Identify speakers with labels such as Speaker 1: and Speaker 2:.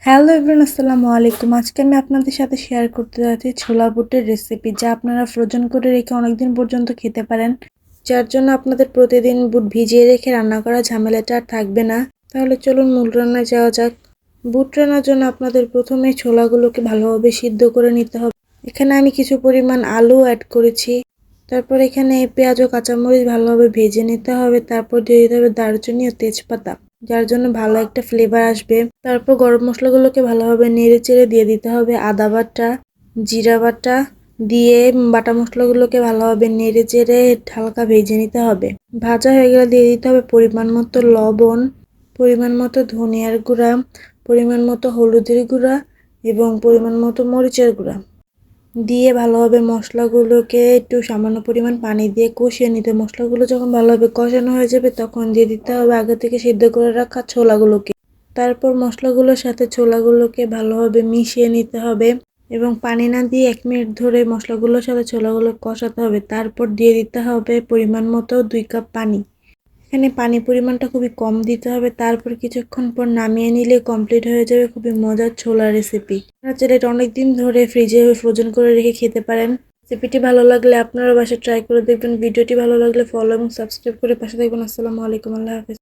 Speaker 1: Hello everyone, আসসালামু আলাইকুম। আজকে আমি আপনাদের সাথে শেয়ার করতে যাচ্ছি ছোলা বুটের রেসিপি, যা আপনারা ফ্রোজেন করে রেখে অনেকদিন পর্যন্ত খেতে পারেন, যার জন্য আপনাদের প্রতিদিন বুট ভিজিয়ে রেখে রান্না করা ঝামেলাটা আর থাকবে না। তাহলে চলুন মূল রান্নায় যাওয়া যাক। বুট রান্নার জন্য আপনাদের প্রথমে ছোলাগুলোকে ভালোভাবে সিদ্ধ করে নিতে হবে। এখানে আমি কিছু পরিমাণ আলু অ্যাড করেছি। তারপর এখানে পেঁয়াজ ও কাঁচামরিচ ভালোভাবে ভেজে নিতে হবে। তারপর দিয়ে দিতে হবে দারুচিনি ও তেজপাতা, যার জন্য ভালো একটা ফ্লেভার আসবে। তারপর গরম মশলাগুলোকে ভালোভাবে নেড়ে চেড়ে দিয়ে দিতে হবে আদা বাটা, জিরা বাটা দিয়ে বাটা মশলাগুলোকে ভালোভাবে নেড়ে চেড়ে হালকা ভেজে নিতে হবে। ভাজা হয়ে গেলে দিয়ে দিতে হবে পরিমাণ মতো লবণ, পরিমাণ মতো ধনিয়ার গুঁড়া, পরিমাণ মতো হলুদের গুঁড়া এবং পরিমাণ মতো মরিচের গুঁড়া দিয়ে ভালোভাবে মশলাগুলোকে একটু সামান্য পরিমাণ পানি দিয়ে কষিয়ে নিতে। মশলাগুলো যখন ভালোভাবে কষানো হয়ে যাবে তখন দিয়ে দিতে হবে আগে থেকে সিদ্ধ করে রাখা ছোলাগুলোকে। তারপর মশলাগুলোর সাথে ছোলাগুলোকে ভালোভাবে মিশিয়ে নিতে হবে এবং পানি না দিয়ে 1 মিনিট ধরে মশলাগুলোর সাথে ছোলাগুলো কষাতে হবে। তারপর দিয়ে দিতে হবে পরিমাণ মতো 2 কাপ পানি। এখানে পানির পরিমাণটা খুবই কম দিতে হবে। তারপর কিছুক্ষণ পর নামিয়ে নিলে কমপ্লিট হয়ে যাবে খুবই মজার ছোলা রেসিপি। আপনারা চাইলে এটা অনেকদিন ধরে ফ্রিজে ফ্রোজেন করে রেখে খেতে পারেন। রেসিপিটি ভালো লাগলে আপনারা বাসায় ট্রাই করে দেখবেন। ভিডিওটি ভালো লাগলে ফলো এবং সাবস্ক্রাইব করে পাশে থাকবেন। আসসালামু আলাইকুম, আল্লাহ হাফেজ।